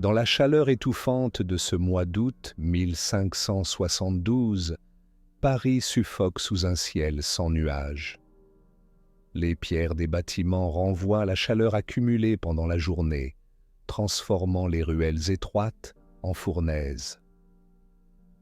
Dans la chaleur étouffante de ce mois d'août 1572, Paris suffoque sous un ciel sans nuages. Les pierres des bâtiments renvoient la chaleur accumulée pendant la journée, transformant les ruelles étroites en fournaises.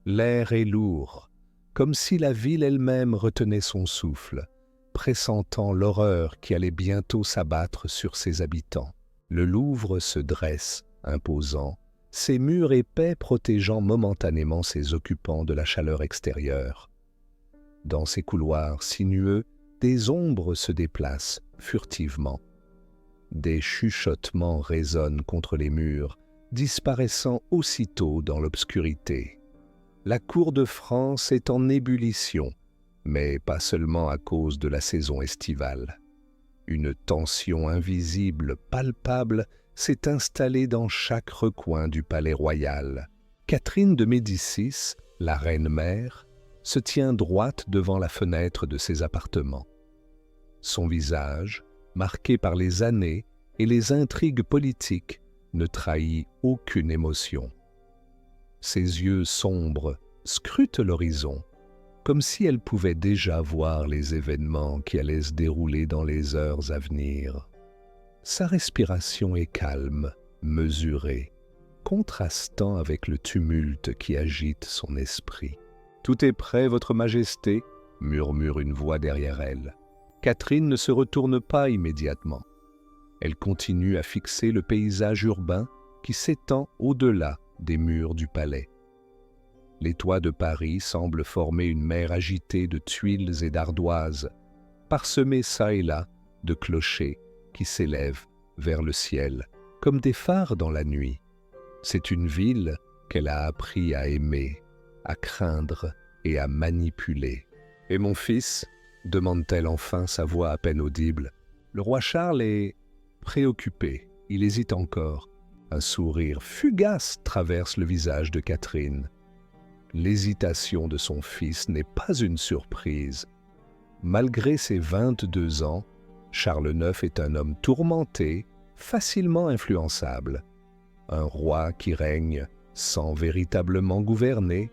L'air est lourd, comme si la ville elle-même retenait son souffle, pressentant l'horreur qui allait bientôt s'abattre sur ses habitants. Le Louvre se dresse, imposant, ses murs épais protégeant momentanément ses occupants de la chaleur extérieure. Dans ses couloirs sinueux, des ombres se déplacent furtivement. Des chuchotements résonnent contre les murs, disparaissant aussitôt dans l'obscurité. La cour de France est en ébullition, mais pas seulement à cause de la saison estivale. Une tension invisible, palpable, s'est installée dans chaque recoin du palais royal. Catherine de Médicis, la reine-mère, se tient droite devant la fenêtre de ses appartements. Son visage, marqué par les années et les intrigues politiques, ne trahit aucune émotion. Ses yeux sombres scrutent l'horizon, comme si elle pouvait déjà voir les événements qui allaient se dérouler dans les heures à venir. Sa respiration est calme, mesurée, contrastant avec le tumulte qui agite son esprit. « Tout est prêt, Votre Majesté » murmure une voix derrière elle. Catherine ne se retourne pas immédiatement. Elle continue à fixer le paysage urbain qui s'étend au-delà des murs du palais. Les toits de Paris semblent former une mer agitée de tuiles et d'ardoises, parsemée çà et là de clochers qui s'élèvent vers le ciel, comme des phares dans la nuit. C'est une ville qu'elle a appris à aimer, à craindre et à manipuler. « Et mon fils ?» demande-t-elle enfin, sa voix à peine audible. Le roi Charles est préoccupé, il hésite encore. Un sourire fugace traverse le visage de Catherine. L'hésitation de son fils n'est pas une surprise. Malgré ses 22 ans, Charles IX est un homme tourmenté, facilement influençable. Un roi qui règne sans véritablement gouverner.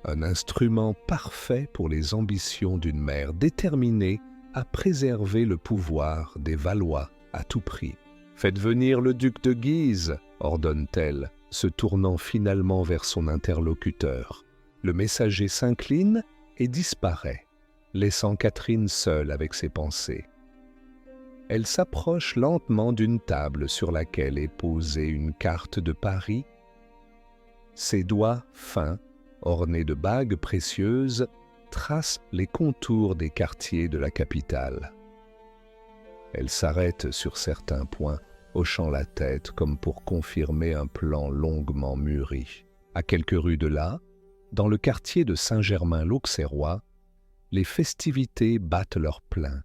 Un instrument parfait pour les ambitions d'une mère déterminée à préserver le pouvoir des Valois à tout prix. « Faites venir le duc de Guise » ordonne-t-elle, se tournant finalement vers son interlocuteur. Le messager s'incline et disparaît, laissant Catherine seule avec ses pensées. Elle s'approche lentement d'une table sur laquelle est posée une carte de Paris. Ses doigts fins, ornés de bagues précieuses, tracent les contours des quartiers de la capitale. Elle s'arrête sur certains points, hochant la tête comme pour confirmer un plan longuement mûri. À quelques rues de là, dans le quartier de Saint-Germain-l'Auxerrois, les festivités battent leur plein.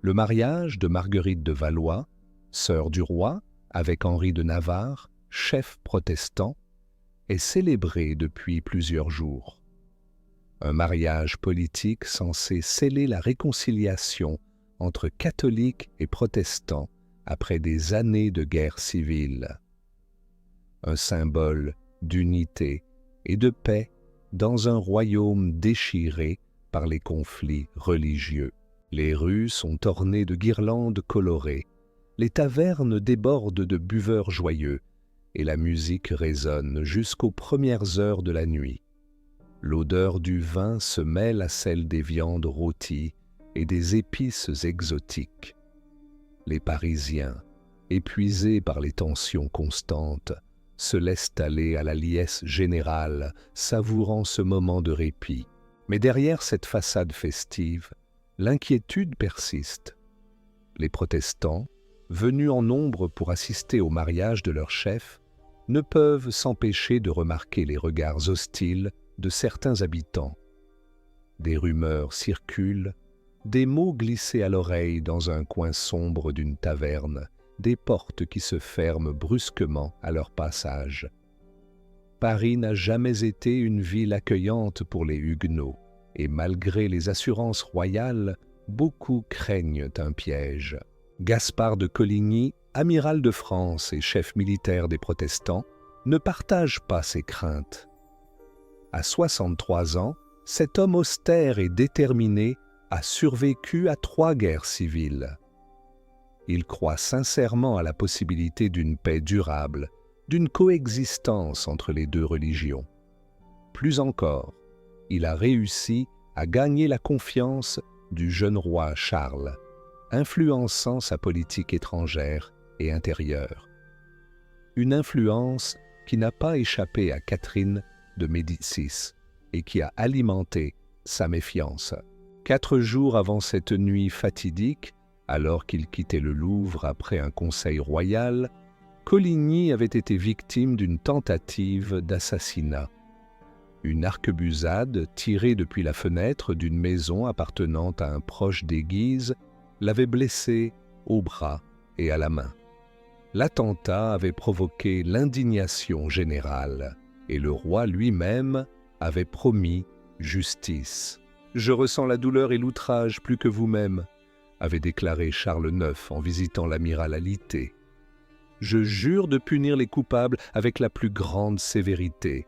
Le mariage de Marguerite de Valois, sœur du roi, avec Henri de Navarre, chef protestant, est célébré depuis plusieurs jours. Un mariage politique censé sceller la réconciliation entre catholiques et protestants après des années de guerre civile. Un symbole d'unité et de paix dans un royaume déchiré par les conflits religieux. Les rues sont ornées de guirlandes colorées, les tavernes débordent de buveurs joyeux, et la musique résonne jusqu'aux premières heures de la nuit. L'odeur du vin se mêle à celle des viandes rôties et des épices exotiques. Les Parisiens, épuisés par les tensions constantes, se laissent aller à la liesse générale, savourant ce moment de répit. Mais derrière cette façade festive, l'inquiétude persiste. Les protestants, venus en nombre pour assister au mariage de leur chef, ne peuvent s'empêcher de remarquer les regards hostiles de certains habitants. Des rumeurs circulent, des mots glissés à l'oreille dans un coin sombre d'une taverne, des portes qui se ferment brusquement à leur passage. Paris n'a jamais été une ville accueillante pour les Huguenots, et malgré les assurances royales, beaucoup craignent un piège. Gaspard de Coligny, amiral de France et chef militaire des protestants, ne partage pas ces craintes. À 63 ans, cet homme austère et déterminé a survécu à 3 guerres civiles. Il croit sincèrement à la possibilité d'une paix durable, d'une coexistence entre les 2 religions. Plus encore, il a réussi à gagner la confiance du jeune roi Charles, influençant sa politique étrangère et intérieure. Une influence qui n'a pas échappé à Catherine de Médicis et qui a alimenté sa méfiance. 4 jours avant cette nuit fatidique, alors qu'il quittait le Louvre après un conseil royal, Coligny avait été victime d'une tentative d'assassinat. Une arquebusade tirée depuis la fenêtre d'une maison appartenant à un proche des Guises l'avait blessé au bras et à la main. L'attentat avait provoqué l'indignation générale et le roi lui-même avait promis justice. « Je ressens la douleur et l'outrage plus que vous-même », avait déclaré Charles IX en visitant l'amiral alité. « Je jure de punir les coupables avec la plus grande sévérité. »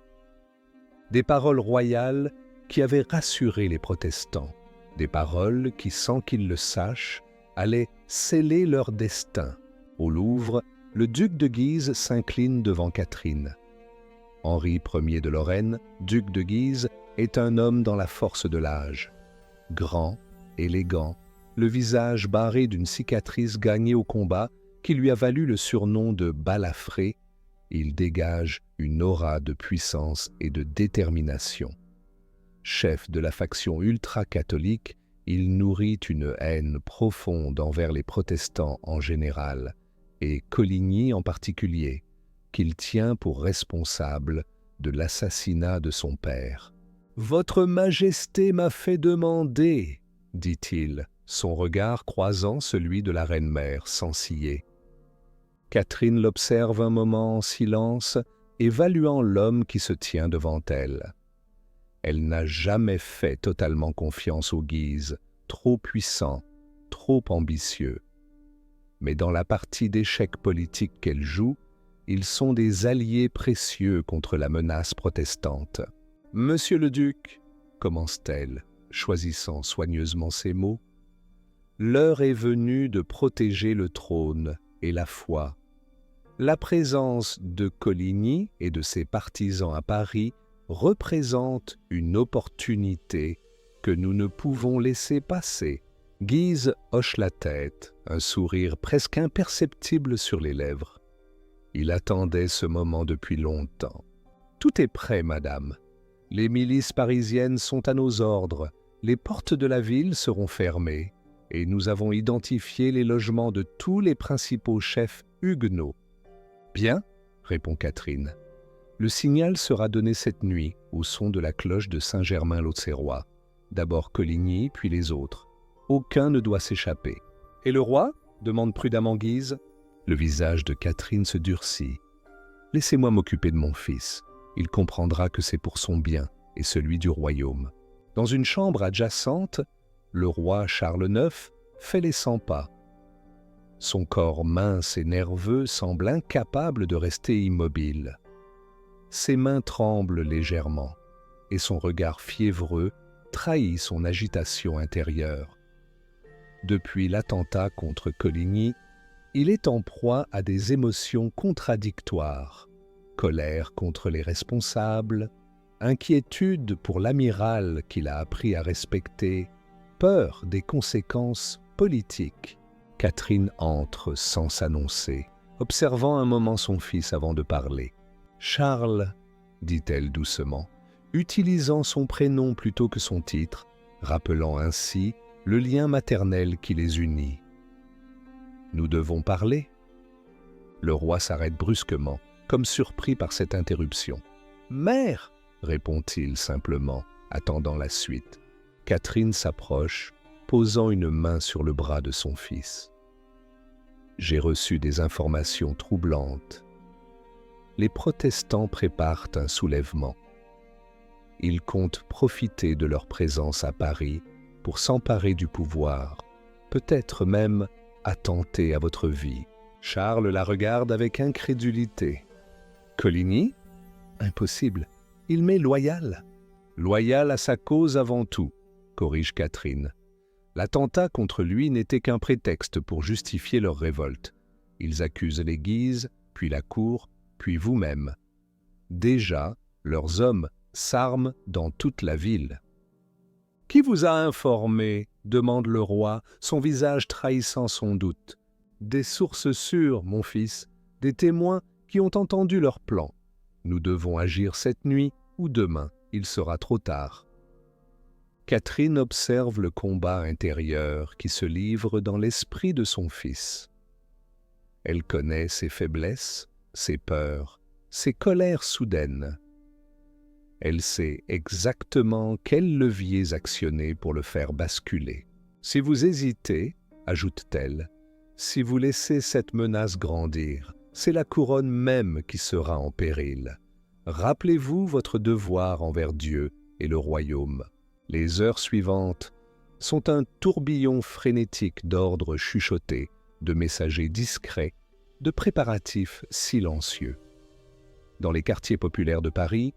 Des paroles royales qui avaient rassuré les protestants, des paroles qui, sans qu'ils le sachent, allaient sceller leur destin. Au Louvre, le duc de Guise s'incline devant Catherine. Henri Ier de Lorraine, duc de Guise, est un homme dans la force de l'âge. Grand, élégant, le visage barré d'une cicatrice gagnée au combat qui lui a valu le surnom de balafré, il dégage une aura de puissance et de détermination. Chef de la faction ultra-catholique, il nourrit une haine profonde envers les protestants en général, et Coligny en particulier, qu'il tient pour responsable de l'assassinat de son père. « Votre Majesté m'a fait demander, » dit-il, son regard croisant celui de la reine-mère sans ciller. Catherine l'observe un moment en silence, évaluant l'homme qui se tient devant elle. Elle n'a jamais fait totalement confiance aux Guises, trop puissants, trop ambitieux. Mais dans la partie d'échecs politiques qu'elle joue, ils sont des alliés précieux contre la menace protestante. « Monsieur le duc, » commence-t-elle, choisissant soigneusement ses mots, « l'heure est venue de protéger le trône et la foi. La présence de Coligny et de ses partisans à Paris représente une opportunité que nous ne pouvons laisser passer. » Guise hoche la tête, un sourire presque imperceptible sur les lèvres. Il attendait ce moment depuis longtemps. « Tout est prêt, madame. Les milices parisiennes sont à nos ordres, les portes de la ville seront fermées, et nous avons identifié les logements de tous les principaux chefs huguenots. »« Bien, » répond Catherine. « Le signal sera donné cette nuit au son de la cloche de Saint-Germain-l'Auxerrois. D'abord Coligny, puis les autres. Aucun ne doit s'échapper. »« Et le roi ?» demande prudemment Guise. Le visage de Catherine se durcit. « Laissez-moi m'occuper de mon fils. Il comprendra que c'est pour son bien et celui du royaume. » Dans une chambre adjacente, le roi Charles IX fait les 100 pas. Son corps mince et nerveux semble incapable de rester immobile. Ses mains tremblent légèrement et son regard fiévreux trahit son agitation intérieure. Depuis l'attentat contre Coligny, il est en proie à des émotions contradictoires. Colère contre les responsables, inquiétude pour l'amiral qu'il a appris à respecter, peur des conséquences politiques. Catherine entre sans s'annoncer, observant un moment son fils avant de parler. « Charles, » dit-elle doucement, utilisant son prénom plutôt que son titre, rappelant ainsi le lien maternel qui les unit. « Nous devons parler ?» Le roi s'arrête brusquement, comme surpris par cette interruption. « Mère !» répond-il simplement, attendant la suite. Catherine s'approche, posant une main sur le bras de son fils. « J'ai reçu des informations troublantes. Les protestants préparent un soulèvement. Ils comptent profiter de leur présence à Paris pour s'emparer du pouvoir, peut-être même attenter à votre vie. Charles la regarde avec incrédulité. Coligny? Impossible. Il m'est loyal. Loyal à sa cause avant tout, corrige Catherine. L'attentat contre lui n'était qu'un prétexte pour justifier leur révolte. Ils accusent les Guises, puis la cour, puis vous-même. Déjà, leurs hommes s'arment dans toute la ville. « Qui vous a informé ?» demande le roi, son visage trahissant son doute. « Des sources sûres, mon fils, des témoins qui ont entendu leur plan. Nous devons agir cette nuit ou demain, il sera trop tard. » Catherine observe le combat intérieur qui se livre dans l'esprit de son fils. Elle connaît ses faiblesses, ses peurs, ses colères soudaines. Elle sait exactement quels leviers actionner pour le faire basculer. « Si vous hésitez, ajoute-t-elle, si vous laissez cette menace grandir, c'est la couronne même qui sera en péril. Rappelez-vous votre devoir envers Dieu et le royaume. » Les heures suivantes sont un tourbillon frénétique d'ordres chuchotés, de messagers discrets, de préparatifs silencieux. Dans les quartiers populaires de Paris,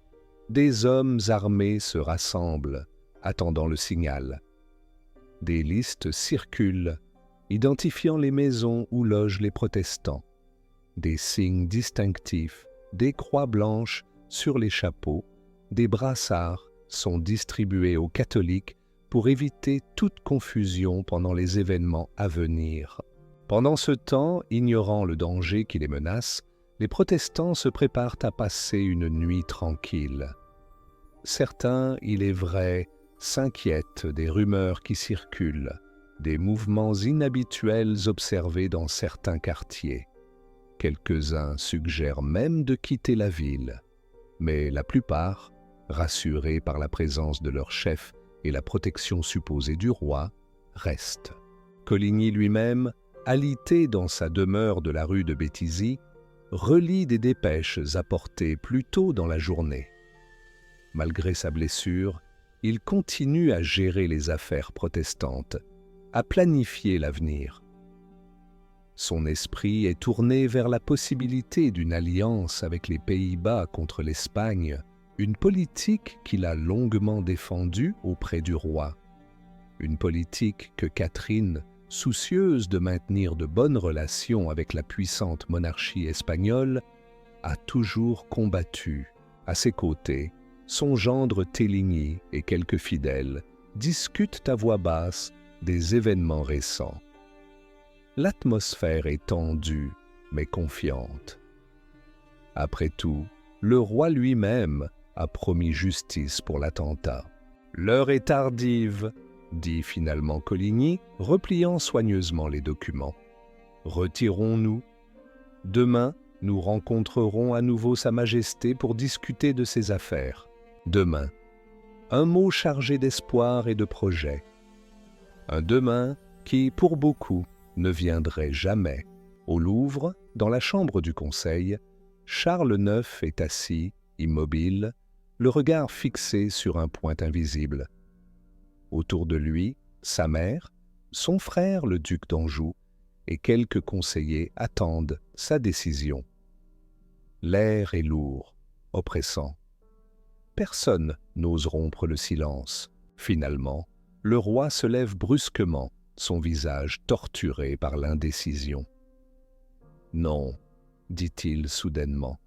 des hommes armés se rassemblent, attendant le signal. Des listes circulent, identifiant les maisons où logent les protestants. Des signes distinctifs, des croix blanches sur les chapeaux, des brassards sont distribués aux catholiques pour éviter toute confusion pendant les événements à venir. Pendant ce temps, ignorant le danger qui les menace, les protestants se préparent à passer une nuit tranquille. Certains, il est vrai, s'inquiètent des rumeurs qui circulent, des mouvements inhabituels observés dans certains quartiers. Quelques-uns suggèrent même de quitter la ville, mais la plupart, rassurés par la présence de leur chef et la protection supposée du roi, restent. Coligny lui-même, alité dans sa demeure de la rue de Béthisy, relit des dépêches apportées plus tôt dans la journée. Malgré sa blessure, il continue à gérer les affaires protestantes, à planifier l'avenir. Son esprit est tourné vers la possibilité d'une alliance avec les Pays-Bas contre l'Espagne, une politique qu'il a longuement défendue auprès du roi. Une politique que Catherine, soucieuse de maintenir de bonnes relations avec la puissante monarchie espagnole, a toujours combattue. À ses côtés, son gendre Téligny et quelques fidèles discutent à voix basse des événements récents. L'atmosphère est tendue, mais confiante. Après tout, le roi lui-même a promis justice pour l'attentat. « L'heure est tardive », dit finalement Coligny, repliant soigneusement les documents. « Retirons-nous. Demain, nous rencontrerons à nouveau Sa Majesté pour discuter de ses affaires. Demain. Un mot chargé d'espoir et de projet. Un demain qui, pour beaucoup, ne viendrait jamais. » Au Louvre, dans la chambre du Conseil, Charles IX est assis, immobile, le regard fixé sur un point invisible. Autour de lui, sa mère, son frère le duc d'Anjou et quelques conseillers attendent sa décision. L'air est lourd, oppressant. Personne n'ose rompre le silence. Finalement, le roi se lève brusquement, son visage torturé par l'indécision. « Non, » dit-il soudainement.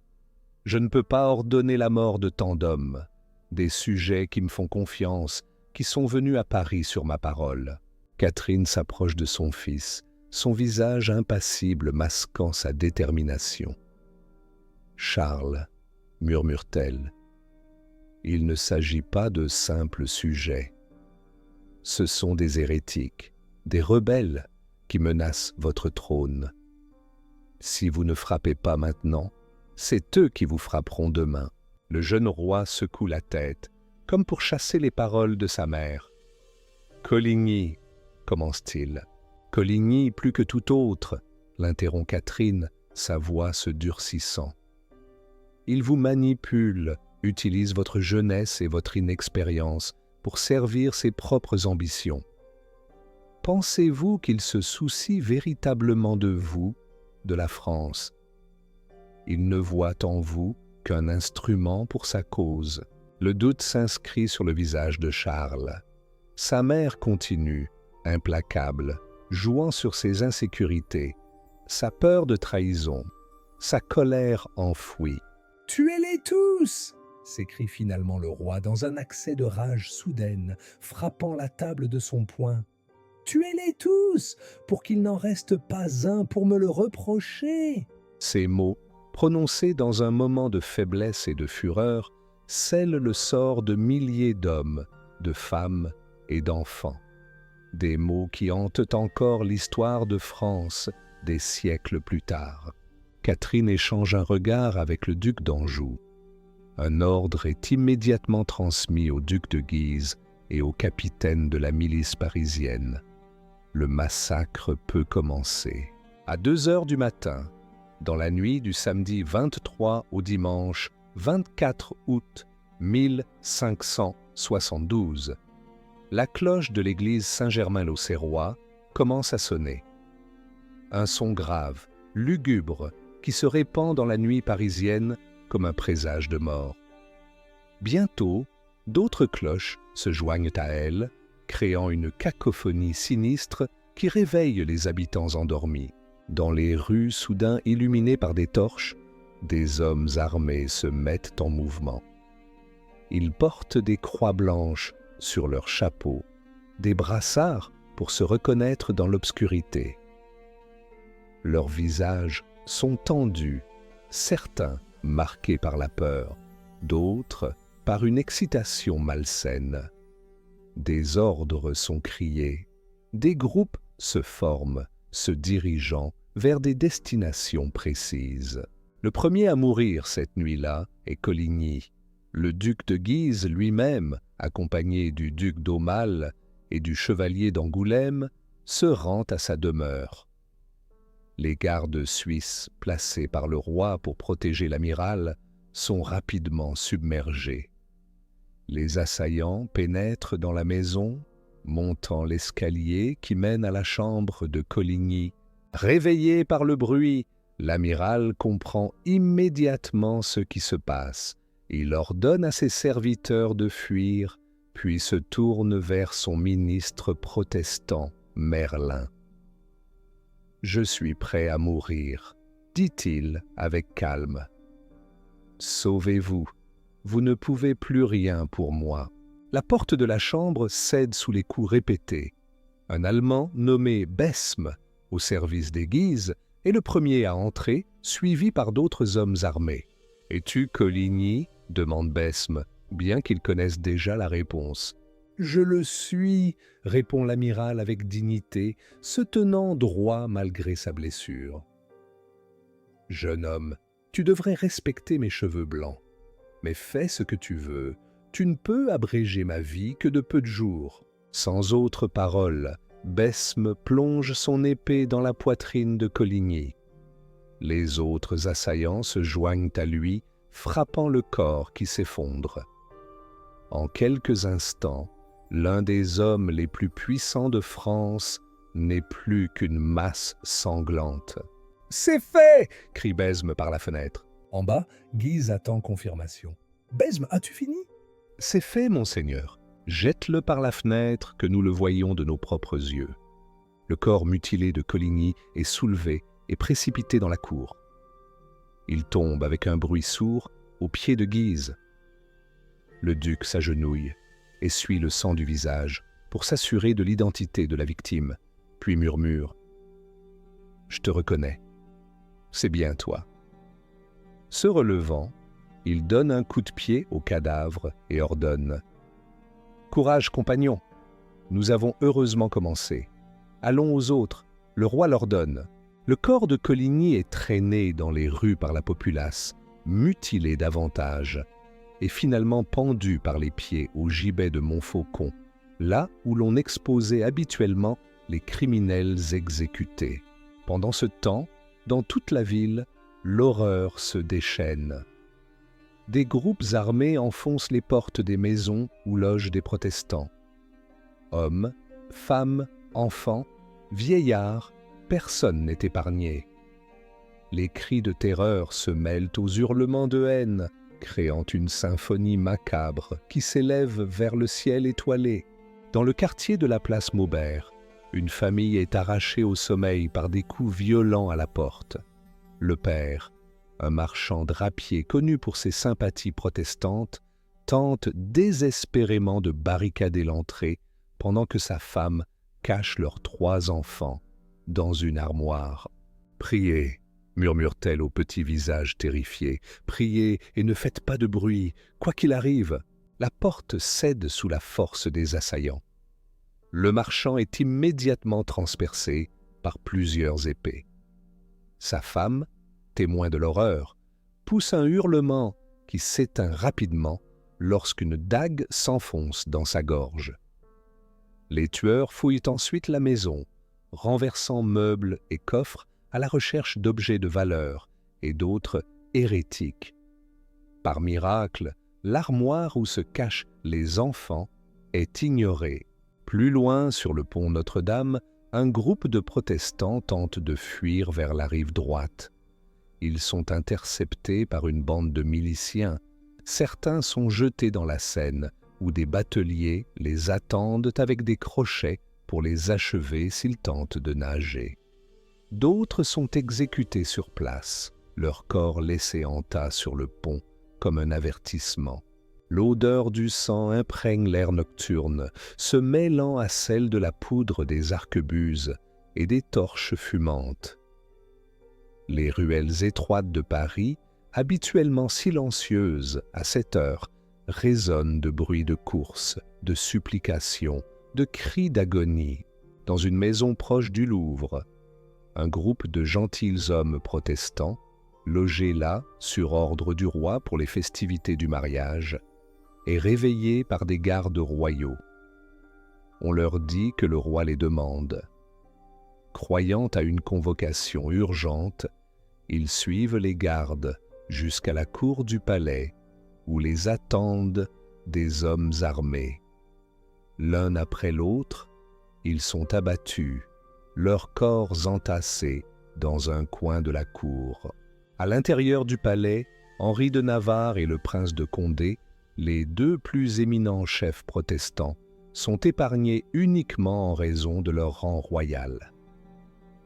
« Je ne peux pas ordonner la mort de tant d'hommes, des sujets qui me font confiance, qui sont venus à Paris sur ma parole. » Catherine s'approche de son fils, son visage impassible masquant sa détermination. « Charles, » murmure-t-elle, « il ne s'agit pas de simples sujets. Ce sont des hérétiques, des rebelles qui menacent votre trône. Si vous ne frappez pas maintenant, c'est eux qui vous frapperont demain. » Le jeune roi secoue la tête, comme pour chasser les paroles de sa mère. « Coligny, » commence-t-il. « Coligny plus que tout autre, » l'interrompt Catherine, sa voix se durcissant. « Il vous manipule, utilise votre jeunesse et votre inexpérience pour servir ses propres ambitions. Pensez-vous qu'il se soucie véritablement de vous de la France. Il ne voit en vous qu'un instrument pour sa cause. Le doute s'inscrit sur le visage de Charles. Sa mère continue, implacable, jouant sur ses insécurités, sa peur de trahison, sa colère enfouie. « Tuez-les tous !» s'écrie finalement le roi dans un accès de rage soudaine, frappant la table de son poing. « Tuez-les tous, pour qu'il n'en reste pas un pour me le reprocher !» Ces mots, prononcés dans un moment de faiblesse et de fureur, scellent le sort de milliers d'hommes, de femmes et d'enfants. Des mots qui hantent encore l'histoire de France des siècles plus tard. Catherine échange un regard avec le duc d'Anjou. Un ordre est immédiatement transmis au duc de Guise et au capitaine de la milice parisienne. Le massacre peut commencer. À 2 heures du matin, dans la nuit du samedi 23 au dimanche 24 août 1572, la cloche de l'église Saint-Germain-l'Auxerrois commence à sonner. Un son grave, lugubre, qui se répand dans la nuit parisienne comme un présage de mort. Bientôt, d'autres cloches se joignent à elle, créant une cacophonie sinistre qui réveille les habitants endormis. Dans les rues soudain illuminées par des torches, des hommes armés se mettent en mouvement. Ils portent des croix blanches sur leurs chapeaux, des brassards pour se reconnaître dans l'obscurité. Leurs visages sont tendus, certains marqués par la peur, d'autres par une excitation malsaine. Des ordres sont criés, des groupes se forment, se dirigeant vers des destinations précises. Le premier à mourir cette nuit-là est Coligny. Le duc de Guise lui-même, accompagné du duc d'Aumale et du chevalier d'Angoulême, se rend à sa demeure. Les gardes suisses, placés par le roi pour protéger l'amiral, sont rapidement submergés. Les assaillants pénètrent dans la maison, montant l'escalier qui mène à la chambre de Coligny. Réveillé par le bruit, l'amiral comprend immédiatement ce qui se passe. Il ordonne à ses serviteurs de fuir, puis se tourne vers son ministre protestant, Merlin. « Je suis prêt à mourir, » dit-il avec calme. « Sauvez-vous, vous ne pouvez plus rien pour moi. » La porte de la chambre cède sous les coups répétés. Un Allemand nommé Besme, au service des Guises, est le premier à entrer, suivi par d'autres hommes armés. « Es-tu Coligny ?» demande Besme, bien qu'il connaisse déjà la réponse. « Je le suis », répond l'amiral avec dignité, se tenant droit malgré sa blessure. « Jeune homme, tu devrais respecter mes cheveux blancs. Mais fais ce que tu veux, tu ne peux abréger ma vie que de peu de jours. » Sans autre parole, Besme plonge son épée dans la poitrine de Coligny. Les autres assaillants se joignent à lui, frappant le corps qui s'effondre. En quelques instants, l'un des hommes les plus puissants de France n'est plus qu'une masse sanglante. « C'est fait !» crie Besme par la fenêtre. En bas, Guise attend confirmation. « Besme, as-tu fini ?»« C'est fait, monseigneur. Jette-le par la fenêtre que nous le voyons de nos propres yeux. » Le corps mutilé de Coligny est soulevé et précipité dans la cour. Il tombe avec un bruit sourd aux pieds de Guise. Le duc s'agenouille, essuie le sang du visage pour s'assurer de l'identité de la victime, puis murmure « Je te reconnais. C'est bien toi. » Se relevant, il donne un coup de pied au cadavre et ordonne « Courage, compagnons, nous avons heureusement commencé. Allons aux autres, le roi l'ordonne. » Le corps de Coligny est traîné dans les rues par la populace, mutilé davantage, et finalement pendu par les pieds au gibet de Montfaucon, là où l'on exposait habituellement les criminels exécutés. Pendant ce temps, dans toute la ville, l'horreur se déchaîne. Des groupes armés enfoncent les portes des maisons où logent des protestants. Hommes, femmes, enfants, vieillards, personne n'est épargné. Les cris de terreur se mêlent aux hurlements de haine, créant une symphonie macabre qui s'élève vers le ciel étoilé. Dans le quartier de la place Maubert, une famille est arrachée au sommeil par des coups violents à la porte. Le père, un marchand drapier connu pour ses sympathies protestantes, tente désespérément de barricader l'entrée pendant que sa femme cache leurs 3 enfants dans une armoire. « Priez !» murmure-t-elle au petit visage terrifié. « Priez et ne faites pas de bruit, quoi qu'il arrive. » La porte cède sous la force des assaillants. Le marchand est immédiatement transpercé par plusieurs épées. Sa femme, témoin de l'horreur, pousse un hurlement qui s'éteint rapidement lorsqu'une dague s'enfonce dans sa gorge. Les tueurs fouillent ensuite la maison, renversant meubles et coffres à la recherche d'objets de valeur et d'autres hérétiques. Par miracle, l'armoire où se cachent les enfants est ignorée. Plus loin, sur le pont Notre-Dame, un groupe de protestants tente de fuir vers la rive droite. Ils sont interceptés par une bande de miliciens. Certains sont jetés dans la Seine, où des bateliers les attendent avec des crochets pour les achever s'ils tentent de nager. D'autres sont exécutés sur place, leurs corps laissés en tas sur le pont comme un avertissement. L'odeur du sang imprègne l'air nocturne, se mêlant à celle de la poudre des arquebuses et des torches fumantes. Les ruelles étroites de Paris, habituellement silencieuses à cette heure, résonnent de bruits de courses, de supplications, de cris d'agonie. Dans une maison proche du Louvre, un groupe de gentilshommes protestants, logés là sur ordre du roi pour les festivités du mariage, est réveillé par des gardes royaux. On leur dit que le roi les demande. Croyant à une convocation urgente, ils suivent les gardes jusqu'à la cour du palais, où les attendent des hommes armés. L'un après l'autre, ils sont abattus, leurs corps entassés dans un coin de la cour. À l'intérieur du palais, Henri de Navarre et le prince de Condé, les 2 plus éminents chefs protestants, sont épargnés uniquement en raison de leur rang royal.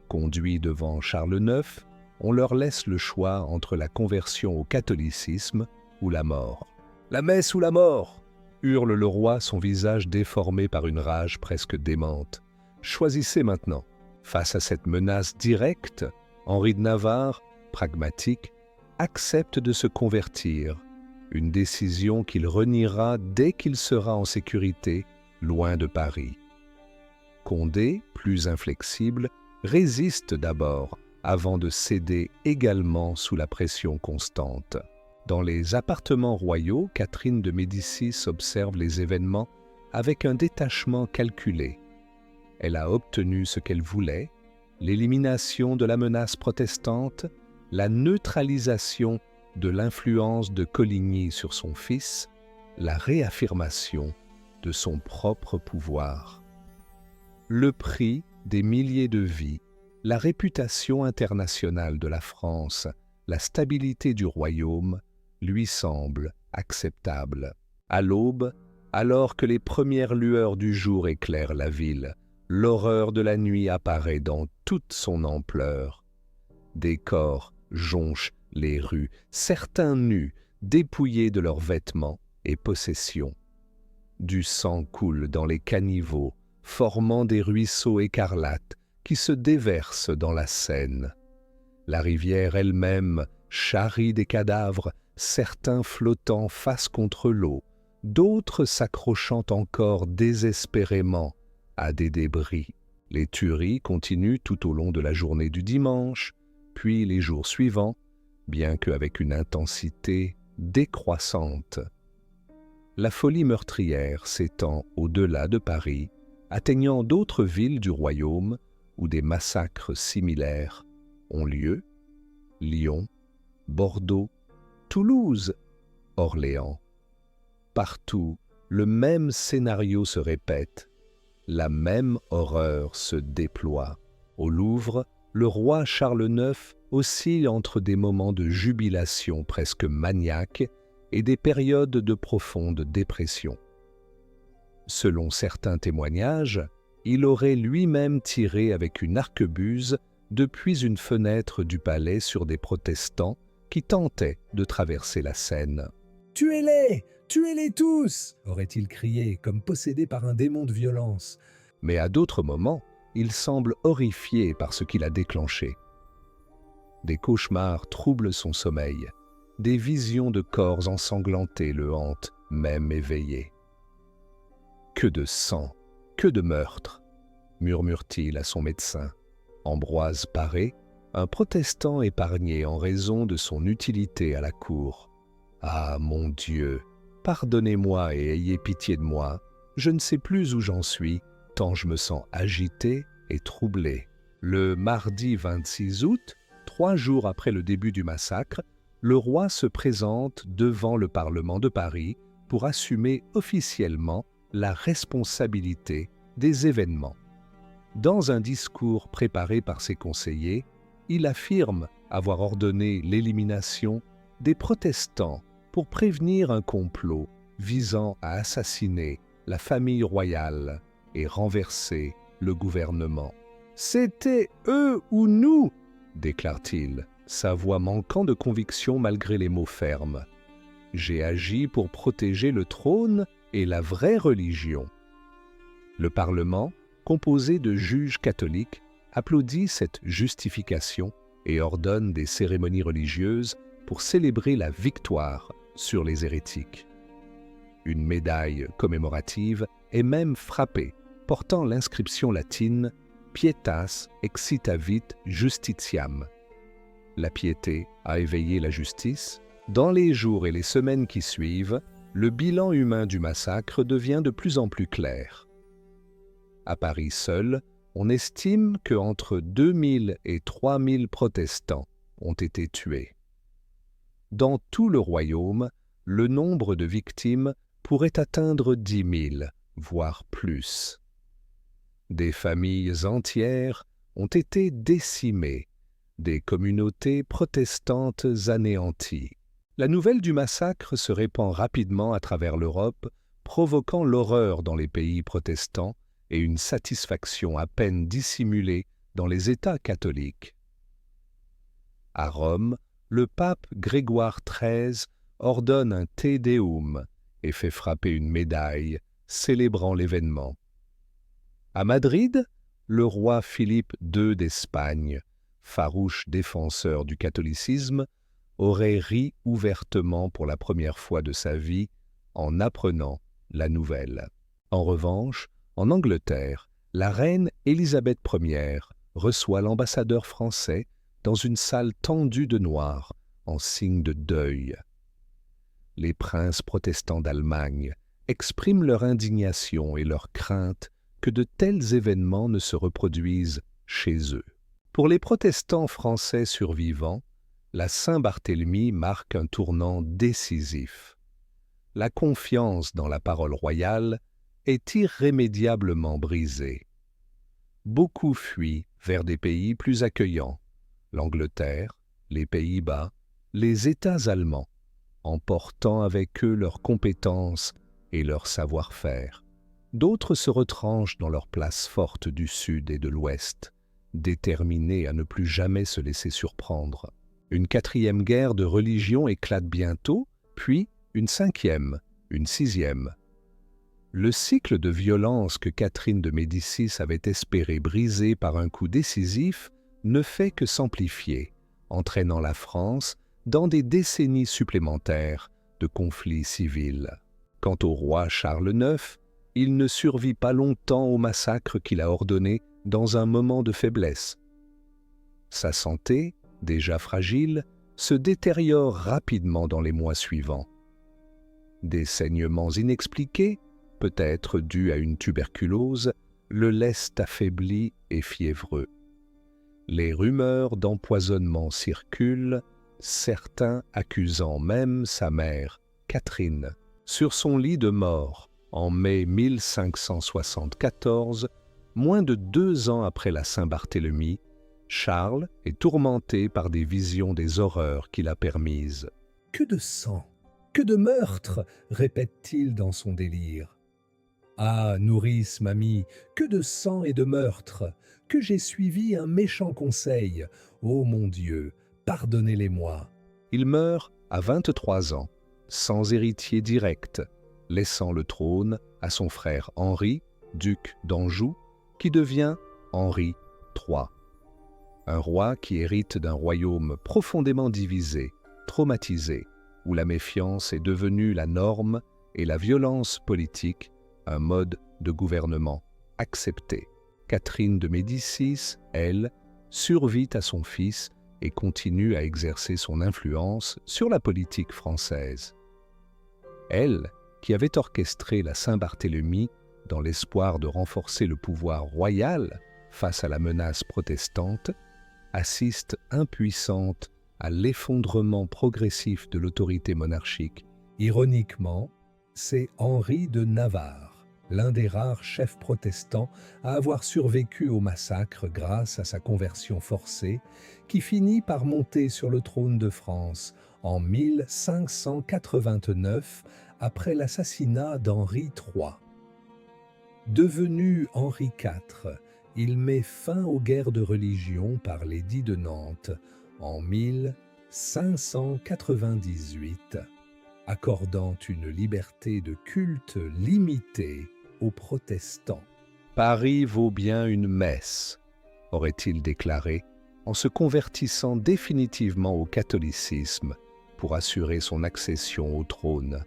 Conduits devant Charles IX, on leur laisse le choix entre la conversion au catholicisme ou la mort. « La messe ou la mort !» hurle le roi, son visage déformé par une rage presque démente. « Choisissez maintenant. » Face à cette menace directe, Henri de Navarre, pragmatique, accepte de se convertir, une décision qu'il reniera dès qu'il sera en sécurité, loin de Paris. Condé, plus inflexible, résiste d'abord, avant de céder également sous la pression constante. Dans les appartements royaux, Catherine de Médicis observe les événements avec un détachement calculé. Elle a obtenu ce qu'elle voulait, l'élimination de la menace protestante, la neutralisation de l'influence de Coligny sur son fils, la réaffirmation de son propre pouvoir. Le prix des milliers de vies, la réputation internationale de la France, la stabilité du royaume lui semblent acceptables. À l'aube, alors que les premières lueurs du jour éclairent la ville, l'horreur de la nuit apparaît dans toute son ampleur. Des corps jonchent les rues, certains nus, dépouillés de leurs vêtements et possessions. Du sang coule dans les caniveaux, formant des ruisseaux écarlates qui se déversent dans la Seine. La rivière elle-même charrie des cadavres, certains flottant face contre l'eau, d'autres s'accrochant encore désespérément à des débris. Les tueries continuent tout au long de la journée du dimanche, puis les jours suivants, bien qu'avec une intensité décroissante. La folie meurtrière s'étend au-delà de Paris, atteignant d'autres villes du royaume où des massacres similaires ont lieu: Lyon, Bordeaux, Toulouse, Orléans. Partout, le même scénario se répète, la même horreur se déploie. Au Louvre, le roi Charles IX oscille entre des moments de jubilation presque maniaque et des périodes de profonde dépression. Selon certains témoignages, il aurait lui-même tiré avec une arquebuse depuis une fenêtre du palais sur des protestants qui tentaient de traverser la Seine. « Tuez-les! Tuez-les tous !» aurait-il crié, comme possédé par un démon de violence. Mais à d'autres moments, il semble horrifié par ce qu'il a déclenché. Des cauchemars troublent son sommeil, des visions de corps ensanglantés le hantent, même éveillé. « Que de sang, que de meurtre !» murmure-t-il à son médecin. Ambroise Paré, un protestant épargné en raison de son utilité à la cour. « Ah, mon Dieu, pardonnez-moi et ayez pitié de moi, je ne sais plus où j'en suis, tant je me sens agité et troublé. » Le mardi 26 août, 3 jours après le début du massacre, le roi se présente devant le Parlement de Paris pour assumer officiellement la responsabilité des événements. Dans un discours préparé par ses conseillers, il affirme avoir ordonné l'élimination des protestants pour prévenir un complot visant à assassiner la famille royale et renverser le gouvernement. « C'était eux ou nous !» déclare-t-il, sa voix manquant de conviction malgré les mots fermes. « J'ai agi pour protéger le trône et la vraie religion. » Le Parlement, composé de juges catholiques, applaudit cette justification et ordonne des cérémonies religieuses pour célébrer la victoire sur les hérétiques. Une médaille commémorative est même frappée, portant l'inscription latine « Pietas excitavit justitiam ». La piété a éveillé la justice. Dans les jours et les semaines qui suivent, le bilan humain du massacre devient de plus en plus clair. À Paris seul, on estime qu'entre 2000 et 3000 protestants ont été tués. Dans tout le royaume, le nombre de victimes pourrait atteindre 10 000, voire plus. Des familles entières ont été décimées, des communautés protestantes anéanties. La nouvelle du massacre se répand rapidement à travers l'Europe, provoquant l'horreur dans les pays protestants et une satisfaction à peine dissimulée dans les États catholiques. À Rome, le pape Grégoire XIII ordonne un Te Deum et fait frapper une médaille célébrant l'événement. À Madrid, le roi Philippe II d'Espagne, farouche défenseur du catholicisme, aurait ri ouvertement pour la première fois de sa vie en apprenant la nouvelle. En revanche, en Angleterre, la reine Élisabeth Ier reçoit l'ambassadeur français dans une salle tendue de noir, en signe de deuil. Les princes protestants d'Allemagne expriment leur indignation et leur crainte que de tels événements ne se reproduisent chez eux. Pour les protestants français survivants, la Saint-Barthélemy marque un tournant décisif. La confiance dans la parole royale est irrémédiablement brisée. Beaucoup fuient vers des pays plus accueillants, l'Angleterre, les Pays-Bas, les États allemands, emportant avec eux leurs compétences et leur savoir-faire. D'autres se retranchent dans leurs places fortes du Sud et de l'Ouest, déterminés à ne plus jamais se laisser surprendre. Une 4e guerre de religion éclate bientôt, puis une 5e, une 6e. Le cycle de violence que Catherine de Médicis avait espéré briser par un coup décisif ne fait que s'amplifier, entraînant la France dans des décennies supplémentaires de conflits civils. Quant au roi Charles IX, il ne survit pas longtemps au massacre qu'il a ordonné dans un moment de faiblesse. Sa santé, déjà fragile, se détériore rapidement dans les mois suivants. Des saignements inexpliqués, peut-être dus à une tuberculose, le laissent affaibli et fiévreux. Les rumeurs d'empoisonnement circulent, certains accusant même sa mère, Catherine. Sur son lit de mort, en mai 1574, moins de 2 ans après la Saint-Barthélemy, Charles est tourmenté par des visions des horreurs qu'il a permises. « Que de sang, que de meurtre !» répète-t-il dans son délire. « Ah, nourrice, mamie, que de sang et de meurtre, que j'ai suivi un méchant conseil. Ô mon Dieu, pardonnez-les-moi. » Il meurt à 23 ans, sans héritier direct, laissant le trône à son frère Henri, duc d'Anjou, qui devient Henri III. Un roi qui hérite d'un royaume profondément divisé, traumatisé, où la méfiance est devenue la norme et la violence politique un mode de gouvernement accepté. Catherine de Médicis, elle, survit à son fils et continue à exercer son influence sur la politique française. Elle, qui avait orchestré la Saint-Barthélemy dans l'espoir de renforcer le pouvoir royal face à la menace protestante, assiste impuissante à l'effondrement progressif de l'autorité monarchique. Ironiquement, c'est Henri de Navarre, l'un des rares chefs protestants à avoir survécu au massacre grâce à sa conversion forcée, qui finit par monter sur le trône de France en 1589 après l'assassinat d'Henri III. Devenu Henri IV, il met fin aux guerres de religion par l'édit de Nantes en 1598, accordant une liberté de culte limitée aux protestants. « Paris vaut bien une messe », aurait-il déclaré, en se convertissant définitivement au catholicisme pour assurer son accession au trône.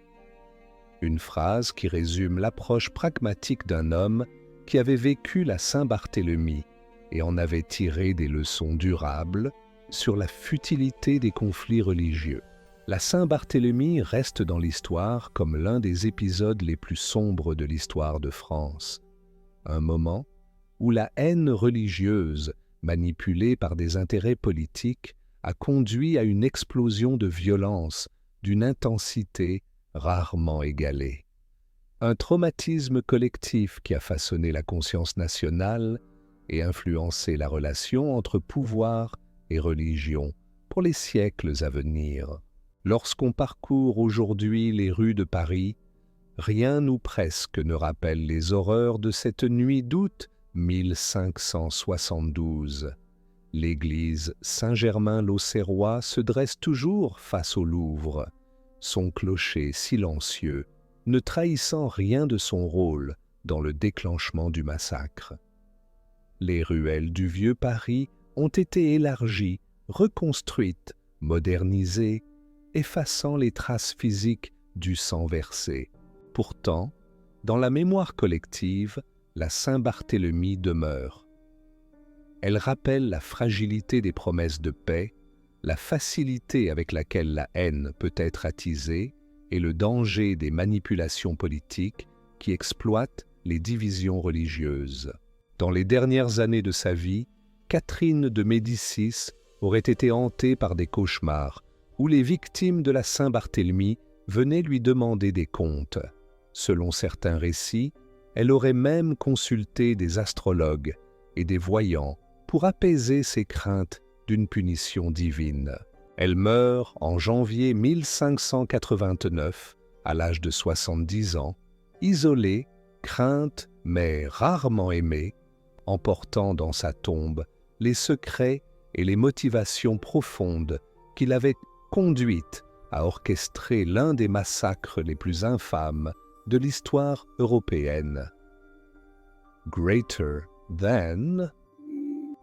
Une phrase qui résume l'approche pragmatique d'un homme qui avait vécu la Saint-Barthélemy et en avait tiré des leçons durables sur la futilité des conflits religieux. La Saint-Barthélemy reste dans l'histoire comme l'un des épisodes les plus sombres de l'histoire de France. Un moment où la haine religieuse, manipulée par des intérêts politiques, a conduit à une explosion de violence d'une intensité rarement égalée. Un traumatisme collectif qui a façonné la conscience nationale et influencé la relation entre pouvoir et religion pour les siècles à venir. Lorsqu'on parcourt aujourd'hui les rues de Paris, rien ou presque ne rappelle les horreurs de cette nuit d'août 1572. L'église Saint-Germain-l'Auxerrois se dresse toujours face au Louvre, son clocher silencieux, ne trahissant rien de son rôle dans le déclenchement du massacre. Les ruelles du vieux Paris ont été élargies, reconstruites, modernisées, effaçant les traces physiques du sang versé. Pourtant, dans la mémoire collective, la Saint-Barthélemy demeure. Elle rappelle la fragilité des promesses de paix, la facilité avec laquelle la haine peut être attisée et le danger des manipulations politiques qui exploitent les divisions religieuses. Dans les dernières années de sa vie, Catherine de Médicis aurait été hantée par des cauchemars où les victimes de la Saint-Barthélemy venaient lui demander des comptes. Selon certains récits, elle aurait même consulté des astrologues et des voyants pour apaiser ses craintes d'une punition divine. Elle meurt en janvier 1589, à l'âge de 70 ans, isolée, crainte mais rarement aimée, emportant dans sa tombe les secrets et les motivations profondes qui l'avaient conduite à orchestrer l'un des massacres les plus infâmes de l'histoire européenne. Greater than,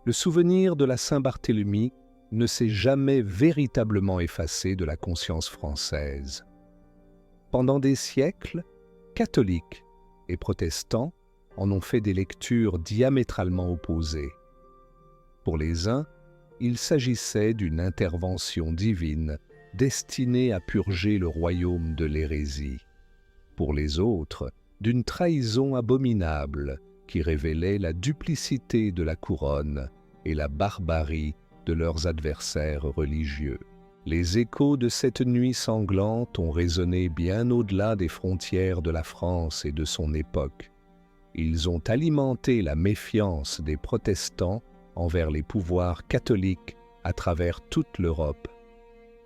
le souvenir de la Saint-Barthélemy ne s'est jamais véritablement effacé de la conscience française. Pendant des siècles, catholiques et protestants en ont fait des lectures diamétralement opposées. Pour les uns, il s'agissait d'une intervention divine destinée à purger le royaume de l'hérésie. Pour les autres, d'une trahison abominable qui révélait la duplicité de la couronne et la barbarie de leurs adversaires religieux. Les échos de cette nuit sanglante ont résonné bien au-delà des frontières de la France et de son époque. Ils ont alimenté la méfiance des protestants envers les pouvoirs catholiques à travers toute l'Europe.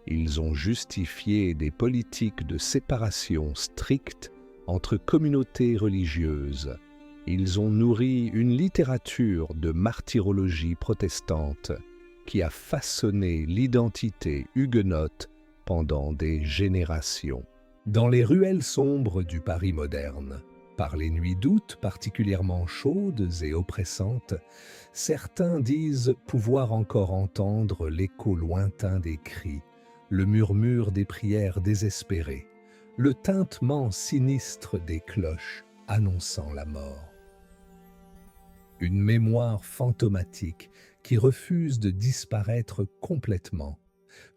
Ils ont justifié des politiques de séparation strictes entre communautés religieuses. Ils ont nourri une littérature de martyrologie protestante qui a façonné l'identité huguenote pendant des générations. Dans les ruelles sombres du Paris moderne, par les nuits d'août particulièrement chaudes et oppressantes, certains disent pouvoir encore entendre l'écho lointain des cris, le murmure des prières désespérées, le tintement sinistre des cloches annonçant la mort. Une mémoire fantomatique qui refuse de disparaître complètement,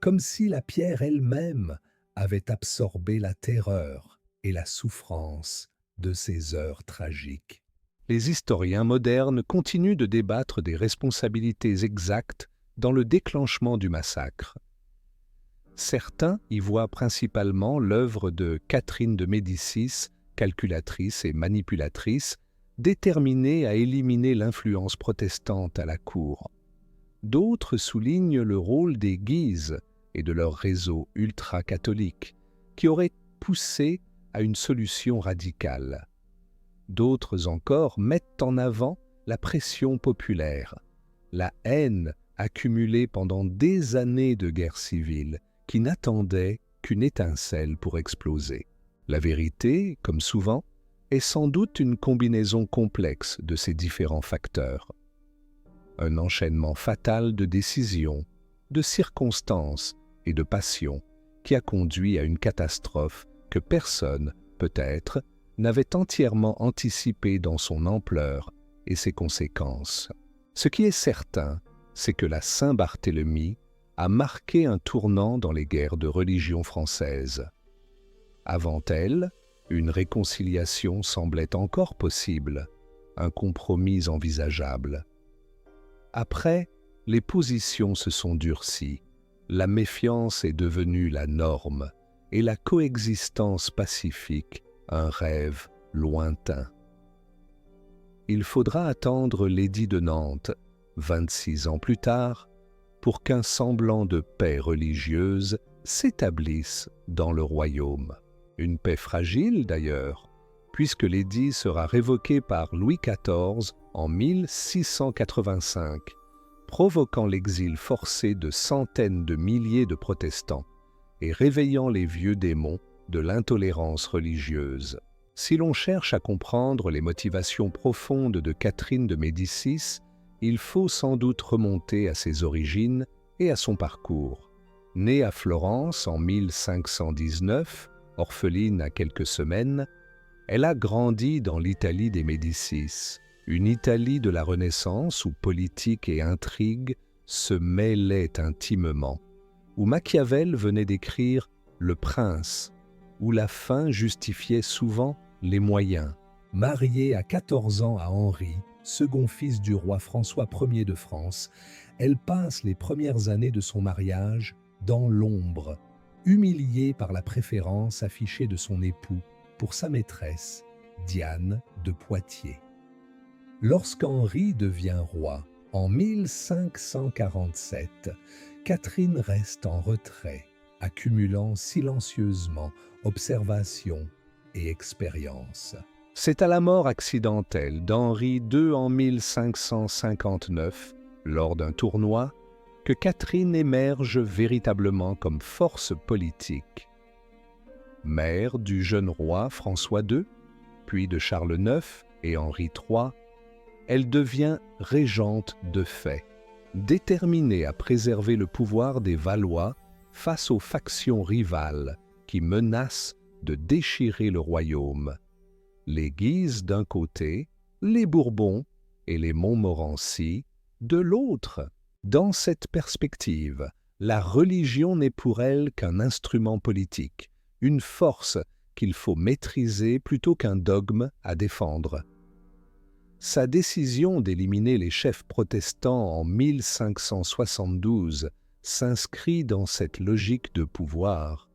comme si la pierre elle-même avait absorbé la terreur et la souffrance de ces heures tragiques. Les historiens modernes continuent de débattre des responsabilités exactes dans le déclenchement du massacre. Certains y voient principalement l'œuvre de Catherine de Médicis, calculatrice et manipulatrice, déterminée à éliminer l'influence protestante à la cour. D'autres soulignent le rôle des Guises et de leur réseau ultra-catholique, qui aurait poussé à une solution radicale. D'autres encore mettent en avant la pression populaire, la haine accumulée pendant des années de guerre civile, qui n'attendait qu'une étincelle pour exploser. La vérité, comme souvent, est sans doute une combinaison complexe de ces différents facteurs. Un enchaînement fatal de décisions, de circonstances et de passions qui a conduit à une catastrophe que personne, peut-être, n'avait entièrement anticipée dans son ampleur et ses conséquences. Ce qui est certain, c'est que la Saint-Barthélemy a marqué un tournant dans les guerres de religion françaises. Avant elle, une réconciliation semblait encore possible, un compromis envisageable. Après, les positions se sont durcies, la méfiance est devenue la norme et la coexistence pacifique un rêve lointain. Il faudra attendre l'édit de Nantes, 26 ans plus tard, pour qu'un semblant de paix religieuse s'établisse dans le royaume. Une paix fragile d'ailleurs, puisque l'édit sera révoqué par Louis XIV en 1685, provoquant l'exil forcé de centaines de milliers de protestants et réveillant les vieux démons de l'intolérance religieuse. Si l'on cherche à comprendre les motivations profondes de Catherine de Médicis, il faut sans doute remonter à ses origines et à son parcours. Née à Florence en 1519, orpheline à quelques semaines, elle a grandi dans l'Italie des Médicis, une Italie de la Renaissance où politique et intrigue se mêlaient intimement, où Machiavel venait d'écrire « Le Prince », où la fin justifiait souvent les moyens. Mariée à 14 ans à Henri, second fils du roi François Ier de France, elle passe les premières années de son mariage dans l'ombre, humiliée par la préférence affichée de son époux pour sa maîtresse, Diane de Poitiers. Lorsqu'Henri devient roi, en 1547, Catherine reste en retrait, accumulant silencieusement observation et expérience. C'est à la mort accidentelle d'Henri II en 1559, lors d'un tournoi, que Catherine émerge véritablement comme force politique. Mère du jeune roi François II, puis de Charles IX et Henri III, elle devient régente de fait, déterminée à préserver le pouvoir des Valois face aux factions rivales qui menacent de déchirer le royaume. Les Guises d'un côté, les Bourbons et les Montmorency de l'autre. Dans cette perspective, la religion n'est pour elle qu'un instrument politique, une force qu'il faut maîtriser plutôt qu'un dogme à défendre. Sa décision d'éliminer les chefs protestants en 1572 s'inscrit dans cette logique de pouvoir.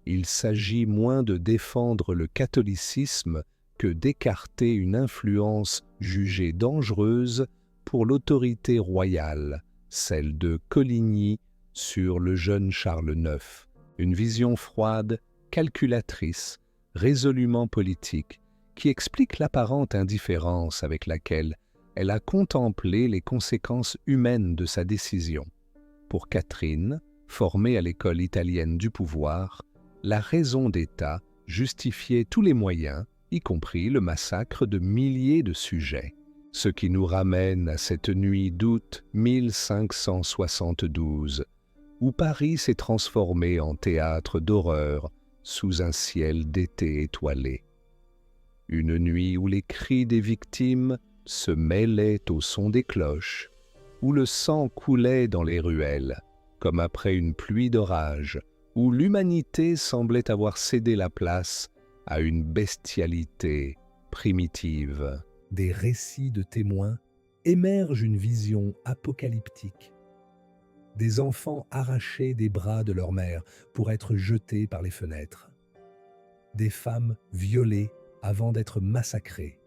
Il s'agit moins de défendre le catholicisme que d'écarter une influence jugée dangereuse pour l'autorité royale, celle de Coligny sur le jeune Charles IX, une vision froide, calculatrice, résolument politique, qui explique l'apparente indifférence avec laquelle elle a contemplé les conséquences humaines de sa décision. Pour Catherine, formée à l'école italienne du pouvoir, la raison d'État justifiait tous les moyens, y compris le massacre de milliers de sujets. Ce qui nous ramène à cette nuit d'août 1572, où Paris s'est transformé en théâtre d'horreur sous un ciel d'été étoilé. Une nuit où les cris des victimes se mêlaient au son des cloches, où le sang coulait dans les ruelles, comme après une pluie d'orage, où l'humanité semblait avoir cédé la place à une bestialité primitive. Des récits de témoins émerge une vision apocalyptique. Des enfants arrachés des bras de leur mère pour être jetés par les fenêtres. Des femmes violées avant d'être massacrées.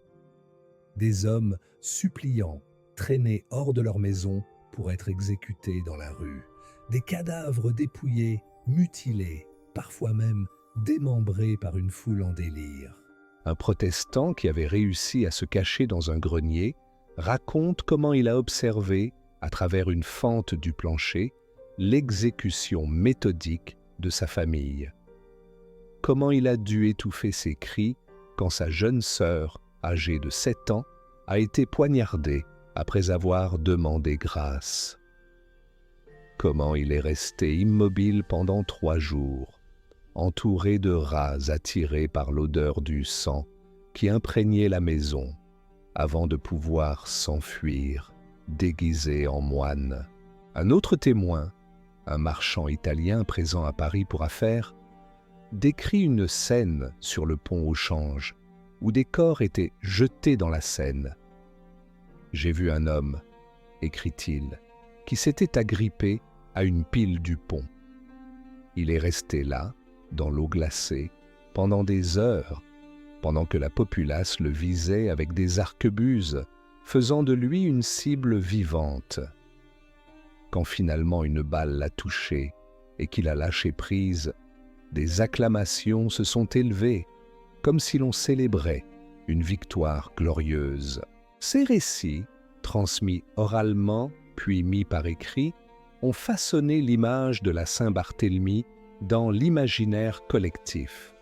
Des hommes suppliants traînés hors de leur maison pour être exécutés dans la rue. Des cadavres dépouillés, mutilés, parfois même démembrés par une foule en délire. Un protestant qui avait réussi à se cacher dans un grenier raconte comment il a observé, à travers une fente du plancher, l'exécution méthodique de sa famille. Comment il a dû étouffer ses cris quand sa jeune sœur, âgée de 7 ans, a été poignardée après avoir demandé grâce. Comment il est resté immobile pendant 3 jours, entouré de rats attirés par l'odeur du sang qui imprégnait la maison, avant de pouvoir s'enfuir, déguisé en moine. Un autre témoin, un marchand italien présent à Paris pour affaires, décrit une scène sur le pont au change, où des corps étaient jetés dans la Seine. « J'ai vu un homme, écrit-il, qui s'était agrippé à une pile du pont. Il est resté là, dans l'eau glacée, pendant des heures, pendant que la populace le visait avec des arquebuses, faisant de lui une cible vivante. Quand finalement une balle l'a touché et qu'il a lâché prise, des acclamations se sont élevées, comme si l'on célébrait une victoire glorieuse. Ces récits, transmis oralement puis mis par écrit, ont façonné l'image de la Saint-Barthélemy dans l'imaginaire collectif.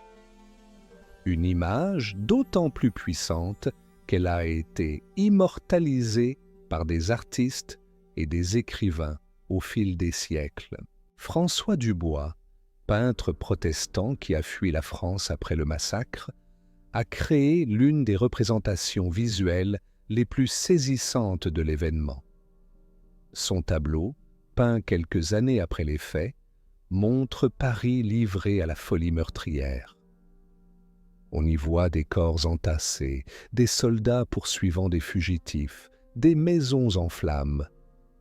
Une image d'autant plus puissante qu'elle a été immortalisée par des artistes et des écrivains au fil des siècles. François Dubois, peintre protestant qui a fui la France après le massacre, a créé l'une des représentations visuelles les plus saisissantes de l'événement. Son tableau, peint quelques années après les faits, montre Paris livré à la folie meurtrière. On y voit des corps entassés, des soldats poursuivant des fugitifs, des maisons en flammes,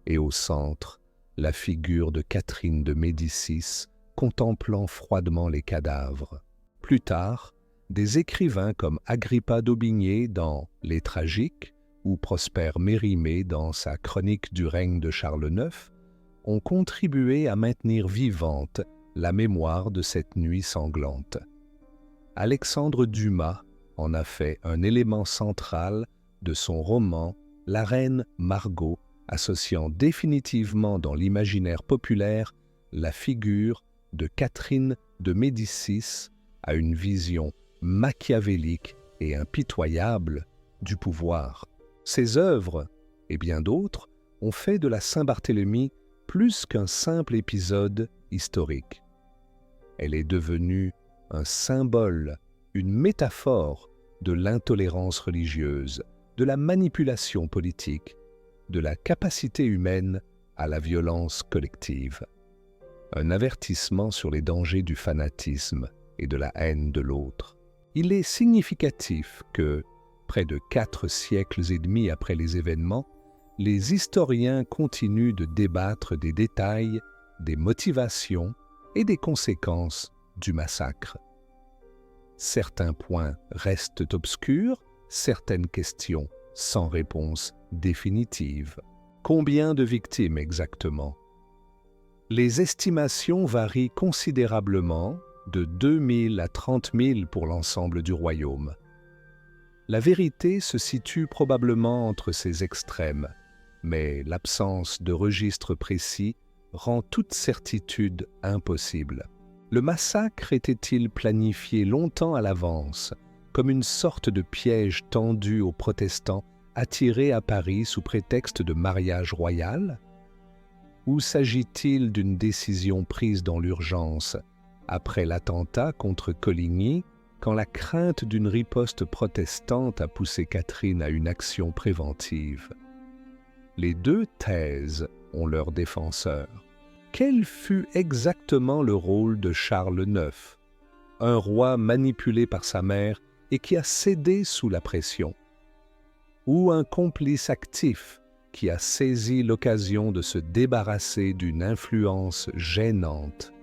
et au centre, la figure de Catherine de Médicis contemplant froidement les cadavres. Plus tard, des écrivains comme Agrippa d'Aubigné dans Les Tragiques ou Prosper Mérimée dans sa chronique du règne de Charles IX ont contribué à maintenir vivante la mémoire de cette nuit sanglante. Alexandre Dumas en a fait un élément central de son roman La Reine Margot, associant définitivement dans l'imaginaire populaire la figure de Catherine de Médicis à une vision machiavélique et impitoyable du pouvoir. Ses œuvres, et bien d'autres, ont fait de la Saint-Barthélemy plus qu'un simple épisode historique. Elle est devenue un symbole, une métaphore de l'intolérance religieuse, de la manipulation politique, de la capacité humaine à la violence collective. Un avertissement sur les dangers du fanatisme et de la haine de l'autre. Il est significatif que, près de 4 siècles et demi après les événements, les historiens continuent de débattre des détails, des motivations et des conséquences du massacre. Certains points restent obscurs, certaines questions sans réponse définitive. Combien de victimes exactement? Les estimations varient considérablement, de 2000 à 30 000 pour l'ensemble du royaume. La vérité se situe probablement entre ces extrêmes, mais l'absence de registre précis rend toute certitude impossible. Le massacre était-il planifié longtemps à l'avance, comme une sorte de piège tendu aux protestants attirés à Paris sous prétexte de mariage royal? Ou s'agit-il d'une décision prise dans l'urgence, après l'attentat contre Coligny, quand la crainte d'une riposte protestante a poussé Catherine à une action préventive? Les deux thèses ont leurs défenseurs. Quel fut exactement le rôle de Charles IX, un roi manipulé par sa mère et qui a cédé sous la pression? Ou un complice actif qui a saisi l'occasion de se débarrasser d'une influence gênante?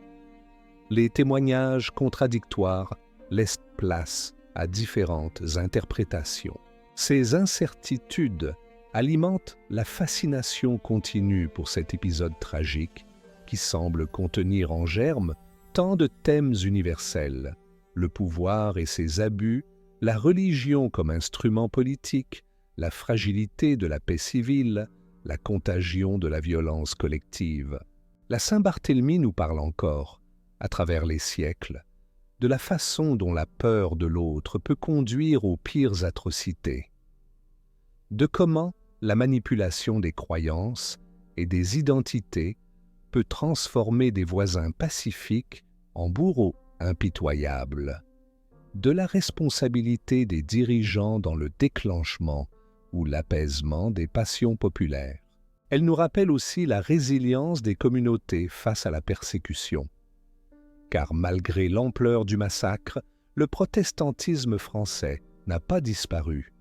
Les témoignages contradictoires laissent place à différentes interprétations. Ces incertitudes alimentent la fascination continue pour cet épisode tragique qui semble contenir en germe tant de thèmes universels, le pouvoir et ses abus, la religion comme instrument politique, la fragilité de la paix civile, la contagion de la violence collective. La Saint-Barthélemy nous parle encore, à travers les siècles, de la façon dont la peur de l'autre peut conduire aux pires atrocités, de comment la manipulation des croyances et des identités peut transformer des voisins pacifiques en bourreaux impitoyables, de la responsabilité des dirigeants dans le déclenchement ou l'apaisement des passions populaires. Elle nous rappelle aussi la résilience des communautés face à la persécution. Car malgré l'ampleur du massacre, le protestantisme français n'a pas disparu.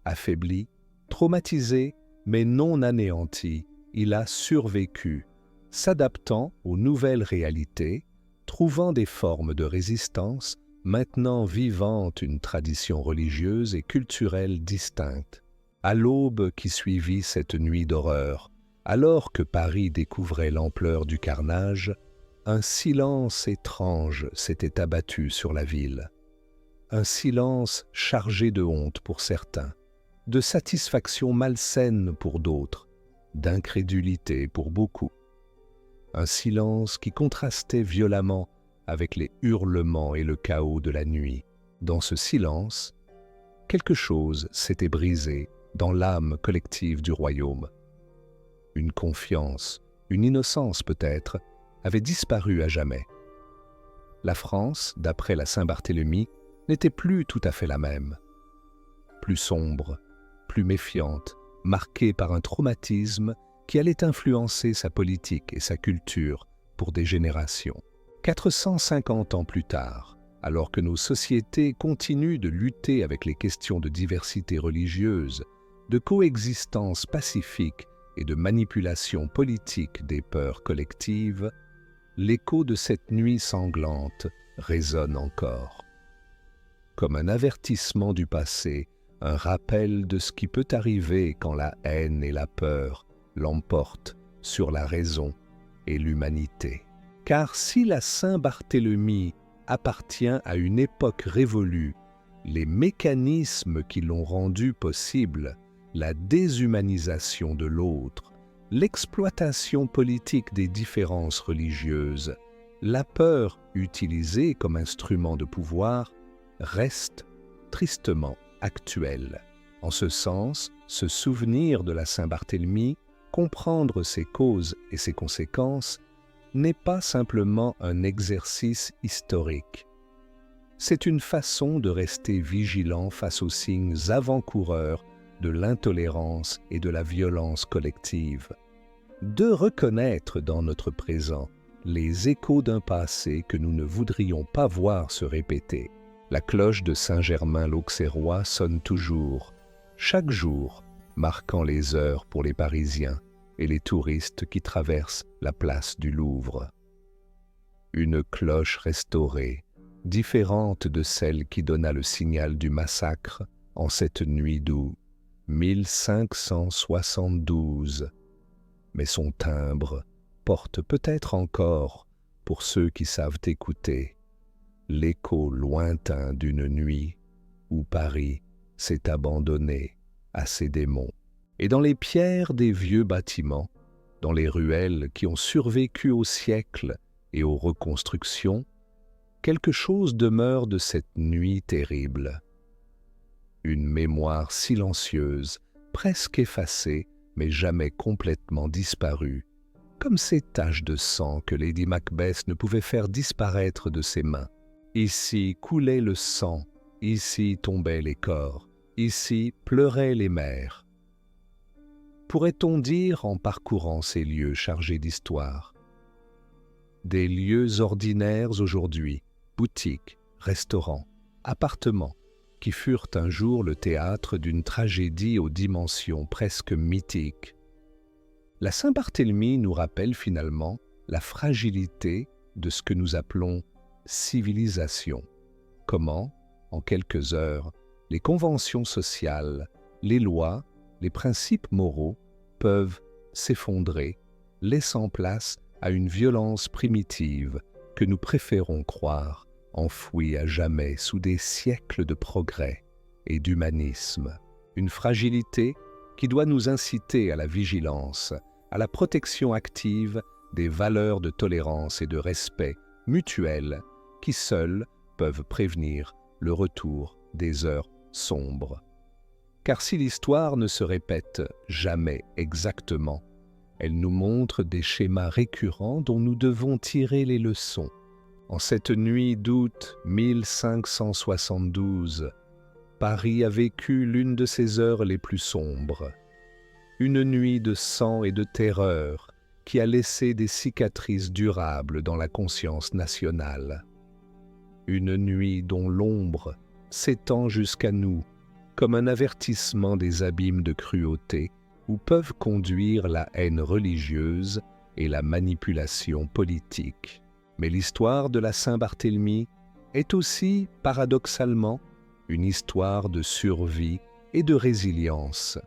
Affaibli, traumatisé, mais non anéanti, il a survécu, s'adaptant aux nouvelles réalités, trouvant des formes de résistance, maintenant vivant une tradition religieuse et culturelle distincte. À l'aube qui suivit cette nuit d'horreur, alors que Paris découvrait l'ampleur du carnage, un silence étrange s'était abattu sur la ville. Un silence chargé de honte pour certains, de satisfaction malsaine pour d'autres, d'incrédulité pour beaucoup. Un silence qui contrastait violemment avec les hurlements et le chaos de la nuit. Dans ce silence, quelque chose s'était brisé dans l'âme collective du royaume. Une confiance, une innocence peut-être, avait disparu à jamais. La France, d'après la Saint-Barthélemy, n'était plus tout à fait la même. Plus sombre, plus méfiante, marquée par un traumatisme qui allait influencer sa politique et sa culture pour des générations. 450 ans plus tard, alors que nos sociétés continuent de lutter avec les questions de diversité religieuse, de coexistence pacifique et de manipulation politique des peurs collectives, l'écho de cette nuit sanglante résonne encore. Comme un avertissement du passé, un rappel de ce qui peut arriver quand la haine et la peur l'emportent sur la raison et l'humanité. Car si la Saint-Barthélemy appartient à une époque révolue, les mécanismes qui l'ont rendue possible, la déshumanisation de l'autre, l'exploitation politique des différences religieuses, la peur utilisée comme instrument de pouvoir, restent tristement actuels. En ce sens, se souvenir de la Saint-Barthélemy, comprendre ses causes et ses conséquences, n'est pas simplement un exercice historique. C'est une façon de rester vigilant face aux signes avant-coureurs de l'intolérance et de la violence collective, de reconnaître dans notre présent les échos d'un passé que nous ne voudrions pas voir se répéter. La cloche de Saint-Germain-l'Auxerrois sonne toujours, chaque jour, marquant les heures pour les Parisiens et les touristes qui traversent la place du Louvre. Une cloche restaurée, différente de celle qui donna le signal du massacre en cette nuit d'août 1572. Mais son timbre porte peut-être encore, pour ceux qui savent écouter, l'écho lointain d'une nuit où Paris s'est abandonné à ses démons. Et dans les pierres des vieux bâtiments, dans les ruelles qui ont survécu aux siècles et aux reconstructions, quelque chose demeure de cette nuit terrible. Une mémoire silencieuse, presque effacée, mais jamais complètement disparue, comme ces taches de sang que Lady Macbeth ne pouvait faire disparaître de ses mains. Ici coulait le sang, ici tombaient les corps, ici pleuraient les mères. Pourrait-on dire en parcourant ces lieux chargés d'histoire? Des lieux ordinaires aujourd'hui, boutiques, restaurants, appartements, qui furent un jour le théâtre d'une tragédie aux dimensions presque mythiques. La Saint-Barthélemy nous rappelle finalement la fragilité de ce que nous appelons civilisation. Comment, en quelques heures, les conventions sociales, les lois, les principes moraux peuvent s'effondrer, laissant place à une violence primitive que nous préférons croire enfouie à jamais sous des siècles de progrès et d'humanisme. Une fragilité qui doit nous inciter à la vigilance, à la protection active des valeurs de tolérance et de respect mutuel qui seules peuvent prévenir le retour des heures sombres. Car si l'histoire ne se répète jamais exactement, elle nous montre des schémas récurrents dont nous devons tirer les leçons. En cette nuit d'août 1572, Paris a vécu l'une de ses heures les plus sombres. Une nuit de sang et de terreur qui a laissé des cicatrices durables dans la conscience nationale. Une nuit dont l'ombre s'étend jusqu'à nous comme un avertissement des abîmes de cruauté où peuvent conduire la haine religieuse et la manipulation politique. Mais l'histoire de la Saint-Barthélemy est aussi, paradoxalement, une histoire de survie et de résilience,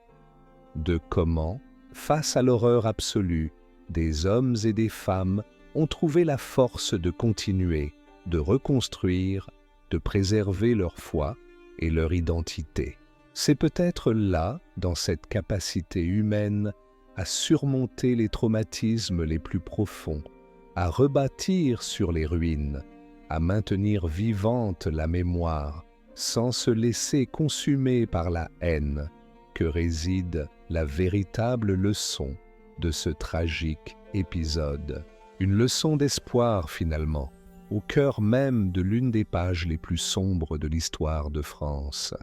de comment, face à l'horreur absolue, des hommes et des femmes ont trouvé la force de continuer, de reconstruire, de préserver leur foi et leur identité. C'est peut-être là, dans cette capacité humaine, à surmonter les traumatismes les plus profonds, à rebâtir sur les ruines, à maintenir vivante la mémoire, sans se laisser consumer par la haine, que réside la véritable leçon de ce tragique épisode. Une leçon d'espoir finalement, au cœur même de l'une des pages les plus sombres de l'histoire de France.